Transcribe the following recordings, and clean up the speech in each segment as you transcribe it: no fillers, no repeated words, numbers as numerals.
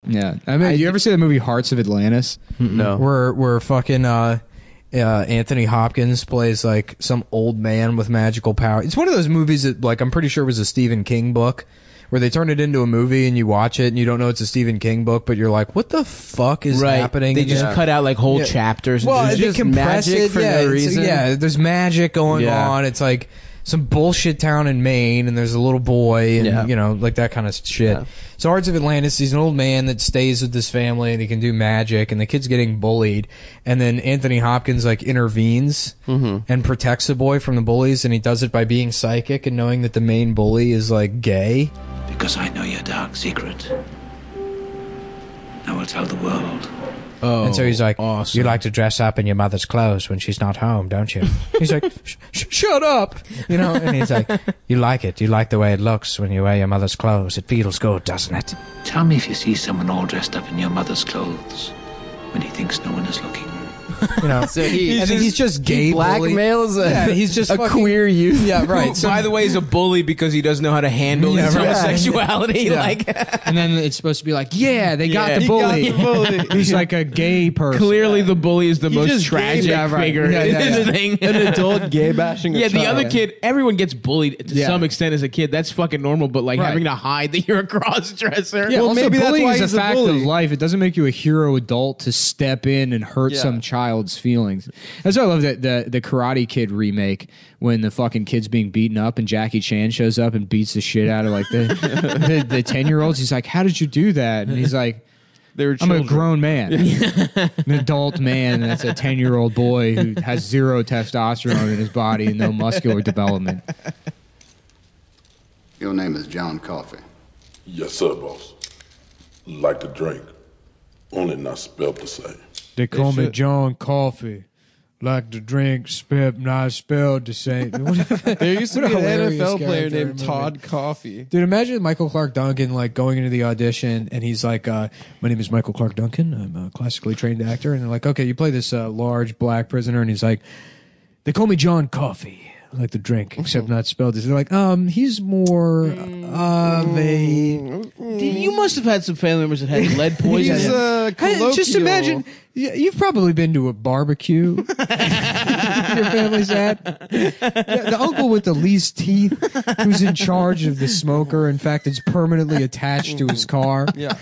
Yeah, I mean, you ever see the movie Hearts of Atlantis? No. Where fucking Anthony Hopkins plays like some old man with magical power. It's one of those movies that, like, I'm pretty sure was a Stephen King book, where they turn it into a movie and you watch it and you don't know it's a Stephen King book, but you're like, what the fuck is happening? They just cut out like whole chapters. Well, There's they just compress magic it for yeah, no reason. Yeah, there's magic going on. It's like some bullshit town in Maine, and there's a little boy, and you know, like that kind of shit. Yeah. So Hearts of Atlantis, he's an old man that stays with this family, and he can do magic, and the kid's getting bullied, and then Anthony Hopkins like intervenes and protects the boy from the bullies, and he does it by being psychic and knowing that the main bully is like gay. Because I know your dark secret. I will tell the world. Oh, and so he's like, awesome. You like to dress up in your mother's clothes when she's not home, don't you? He's like, shut up. You know, and he's like, you like it. You like the way it looks when you wear your mother's clothes. It feels good, doesn't it? Tell me if you see someone all dressed up in your mother's clothes when he thinks no one is looking. You know, so he's just gay blackmails he's just a fucking, queer youth. Yeah, right. So, by the way, he's a bully because he doesn't know how to handle his homosexuality. Yeah. Like, and then it's supposed to be like, they got the bully. He's like a gay person. Clearly, the bully is the most tragic figure in this thing. An adult gay bashing. Yeah, the other kid. Everyone gets bullied to some extent as a kid. That's fucking normal. But like having to hide that you're a cross dresser. Yeah, well, maybe bullying that's why is a fact of life. It doesn't make you a hero adult to step in and hurt some child's feelings. That's why I love that the Karate Kid remake, when the fucking kid's being beaten up and Jackie Chan shows up and beats the shit out of like the 10-year-olds. He's like, how did you do that? And he's like, I'm a grown man, an adult man, and that's a 10-year-old boy who has zero testosterone in his body and no muscular development. Your name is John Coffey. Yes, sir, boss. Like to drink, only not spelled the same. They call me John Coffey. Like to drink, not spelled the same. There used to be an NFL player named Todd Coffey. Dude, imagine Michael Clark Duncan like going into the audition and he's like, my name is Michael Clark Duncan. I'm a classically trained actor. And they're like, okay, you play this large black prisoner. And he's like, they call me John Coffey. I like to drink, except not spelled. They're like, he's more of a... You must have had some family members that had lead poisoning. Just imagine, you've probably been to a barbecue your family's at. The uncle with the least teeth who's in charge of the smoker. In fact, it's permanently attached to his car. Yeah.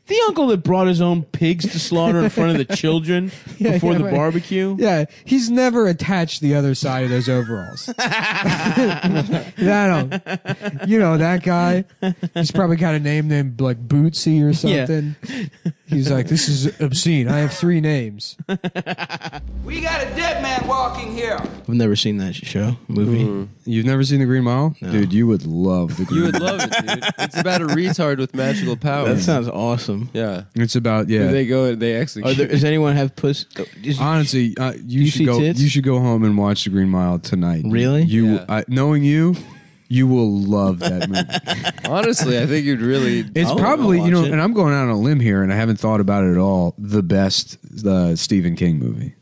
The uncle that brought his own pigs to slaughter in front of the children before the barbecue. Yeah, he's never attached the other side of those overalls. You know, that guy. He's probably got a name named like Bootsy or something. Yeah. He's like, this is obscene. I have 3 names. We got a dead man walking here. I've never seen that movie. You've never seen The Green Mile? No. Dude, you would love The Green Mile. You would love it, dude. It's about a retard with magical powers. That sounds awesome. Yeah. It's about, They go and they execute. Does anyone have puss? Honestly, you should go. Tits? You should go home and watch The Green Mile tonight. Really? Knowing you will love that movie. Honestly, I think you'd really... It's probably, and I'm going out on a limb here, and I haven't thought about it at all, the best Stephen King movie.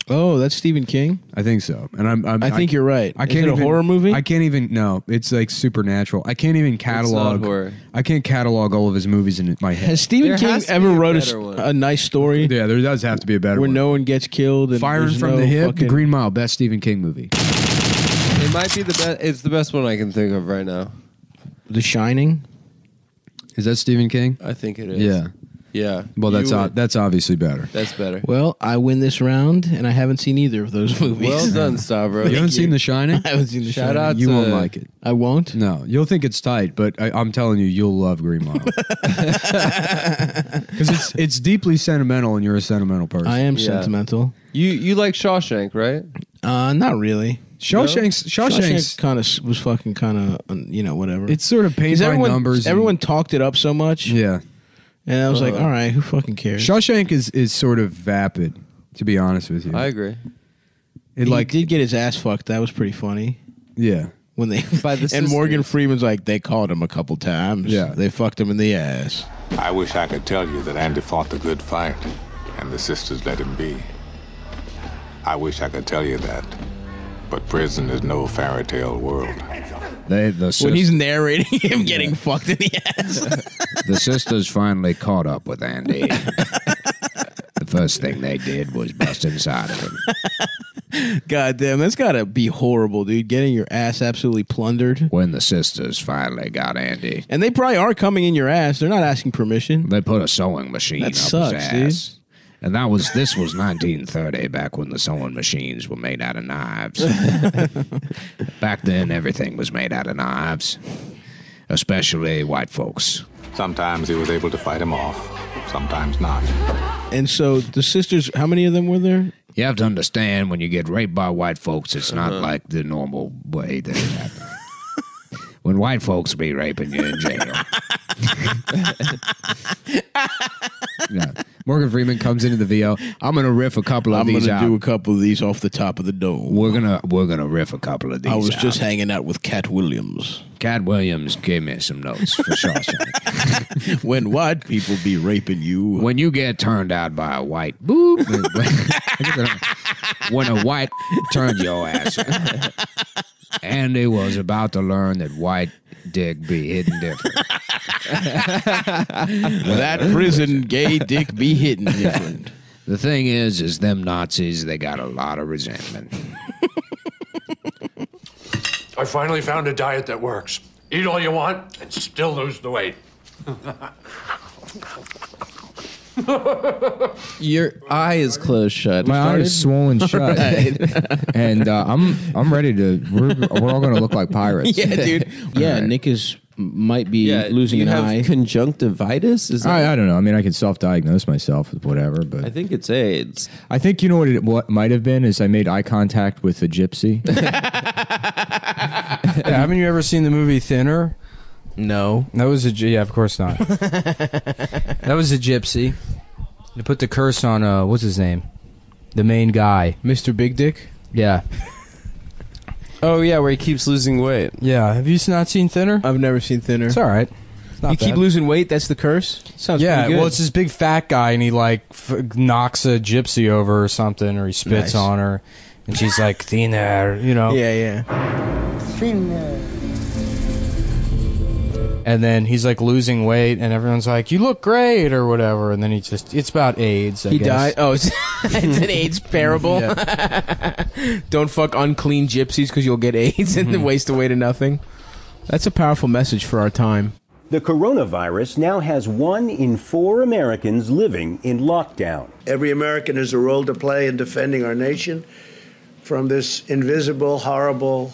Oh, that's Stephen King? I think so. And I think you're right. I can't Is it a horror movie? I can't even, no. It's like supernatural. I can't even catalog. It's not horror. I can't catalog all of his movies in my head. Has Stephen King ever wrote a nice story? Yeah, there does have to be a better where one. no one gets killed. And Firing from the hip, The Green Mile, best Stephen King movie. It might be the best. It's the best one I can think of right now. The Shining? Is that Stephen King? I think it is. Yeah. Yeah. Well, that's obviously better. That's better. Well, I win this round, and I haven't seen either of those movies. Well done, Stavros. You haven't seen The Shining? I haven't seen The Shining. Shout out You to... won't like it. I won't? No, you'll think it's tight, but I'm telling you, you'll love Green Mile. Because it's deeply sentimental, and you're a sentimental person. I am sentimental. You like Shawshank, right? Not really. Shawshank kind of was fucking whatever. It's sort of paint by numbers. Everyone talked it up so much. Yeah. And I was like, all right, who fucking cares? Shawshank is sort of vapid, to be honest with you. I agree. He did get his ass fucked. That was pretty funny. Yeah. When they and Morgan Freeman's like, they called him a couple times. Yeah. They fucked him in the ass. I wish I could tell you that Andy fought the good fight and the sisters let him be. I wish I could tell you that, but prison is no fairy tale world. When he's narrating him getting fucked in the ass. The sisters finally caught up with Andy. The first thing they did was bust inside of him. God damn, that's gotta be horrible, dude. Getting your ass absolutely plundered. When the sisters finally got Andy. And they probably are coming in your ass. They're not asking permission. They put a sewing machine up sucks, his ass. Dude. And this was 1930, back when the sewing machines were made out of knives. Back then, everything was made out of knives, especially white folks. Sometimes he was able to fight him off, sometimes not. And so the sisters, how many of them were there? You have to understand, when you get raped by white folks, it's not like the normal way that it happens. When white folks be raping you in jail. Yeah. Morgan Freeman comes into the VO. I'm gonna riff a couple of these out. I'm gonna do a couple of these off the top of the dome. We're gonna riff a couple of these. I was just hanging out with Cat Williams. Cat Williams gave me some notes for Shawshank. When white people be raping you. When you get turned out by a white boop. When a white turned your ass. Andy was about to learn that white dick be hidden different. That prison gay dick be hidden different. The thing is them Nazis, they got a lot of resentment. I finally found a diet that works. Eat all you want and still lose the weight. Your eye is closed shut. My eye is swollen shut, and I'm ready to. We're all going to look like pirates. Yeah, dude. Yeah, right. Nick might be losing an eye. You have conjunctivitis? Is that... I don't know. I mean, I can self-diagnose myself with whatever, but I think it's AIDS. I think you know what might have been is I made eye contact with a gypsy. Haven't you ever seen the movie Thinner? No. That was of course not. That was a gypsy. They put the curse on, what's his name? The main guy. Mr. Big Dick? Yeah. Oh, yeah, where he keeps losing weight. Yeah. Have you not seen Thinner? I've never seen Thinner. It's all right. You keep losing weight? That's the curse? Sounds pretty good. Well, it's this big fat guy, and he, like, knocks a gypsy over or something, or he spits on her, and she's like, Thinner, you know? Yeah. Thinner. And then he's like losing weight, and everyone's like, "You look great," or whatever. And then it's about AIDS. I guess. Died. Oh, it's an AIDS parable. Don't fuck unclean gypsies because you'll get AIDS and then waste away to nothing. That's a powerful message for our time. The coronavirus now has 1 in 4 Americans living in lockdown. Every American has a role to play in defending our nation from this invisible, horrible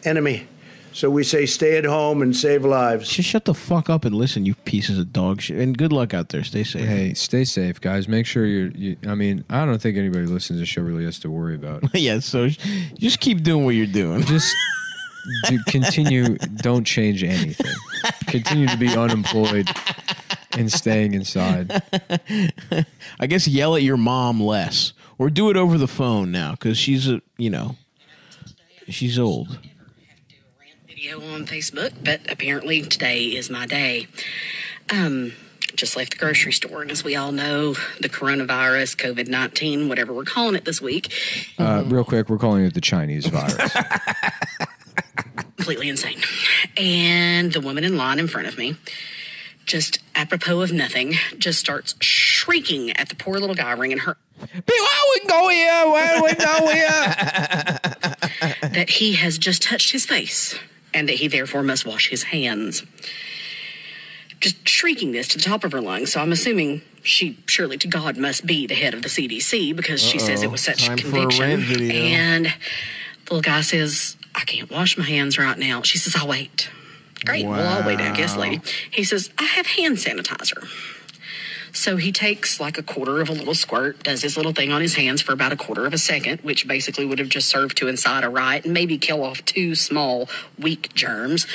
enemy. So we say stay at home and save lives. Just shut the fuck up and listen, you pieces of dog shit. And good luck out there. Stay safe. Hey, stay safe, guys. Make sure I mean, I don't think anybody who listens to the show really has to worry about. Yeah, so just keep doing what you're doing. Just continue. Don't change anything. Continue to be unemployed and staying inside. I guess yell at your mom less. Or do it over the phone now, because she's she's old. On Facebook, but apparently today is my day. Just left the grocery store, and as we all know, the coronavirus, COVID-19, whatever we're calling it this week. Real quick, we're calling it the Chinese virus. Completely insane. And the woman in line in front of me, just apropos of nothing, just starts shrieking at the poor little guy ringing her. Why we go here? Why we go here? That he has just touched his face, and that he therefore must wash his hands. Just shrieking this to the top of her lungs, so I'm assuming she surely to God must be the head of the CDC, because she says it was such a conviction. And the little guy says, I can't wash my hands right now. She says, I'll wait. Great, well, I'll wait, I guess, lady. He says, I have hand sanitizer. So he takes like a quarter of a little squirt, does his little thing on his hands for about a quarter of a second, which basically would have just served to incite a riot and maybe kill off 2 small, weak germs.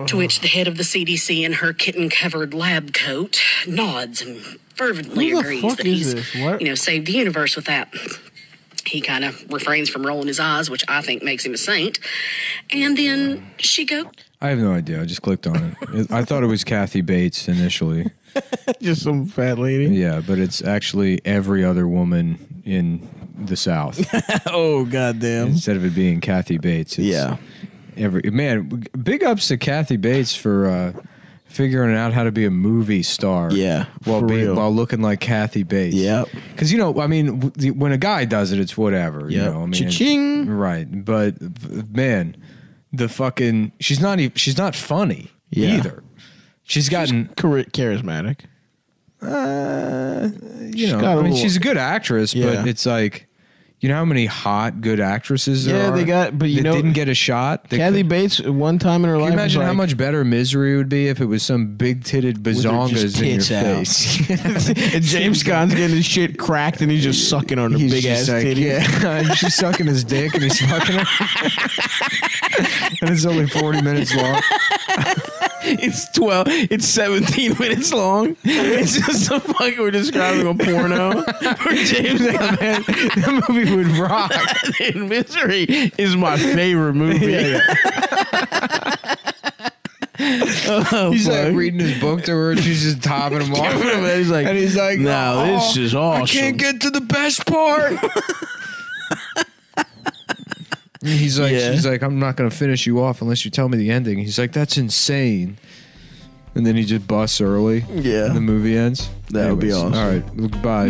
To which the head of the CDC in her kitten-covered lab coat nods and fervently agrees that he's, saved the universe with that. He kind of refrains from rolling his eyes, which I think makes him a saint. And then she goes... I have no idea. I just clicked on it. I thought it was Kathy Bates initially. Just some fat lady? Yeah, but it's actually every other woman in the South. Oh, goddamn. Instead of it being Kathy Bates. Big ups to Kathy Bates for figuring out how to be a movie star. Yeah, while looking like Kathy Bates. Yep. Because I mean, when a guy does it, it's whatever. Yep. You know, I mean, Cha-ching. Right, but man, she's not funny either. She's charismatic. She's a good actress, but it's like, you know how many hot, good actresses there are? But didn't get a shot. Kathy Bates, one time in her life, can you imagine how like, much better Misery would be if it was some big-titted bazongas in your face? And James Caan's getting his shit cracked, and he's just sucking on her big-ass titty. Yeah, she's sucking his dick, and he's fucking her. And it's only 40 minutes long. It's 17 minutes long. It's just we're describing a porno. Where James, man, that movie would rock. And Misery is my favorite movie. He's like reading his book to her, and she's just topping him off. He's like, no, this is awesome. I can't get to the best part. She's like, I'm not going to finish you off unless you tell me the ending. He's like, that's insane. And then he just busts early. Yeah. And the movie ends. That would be awesome. All right. Bye.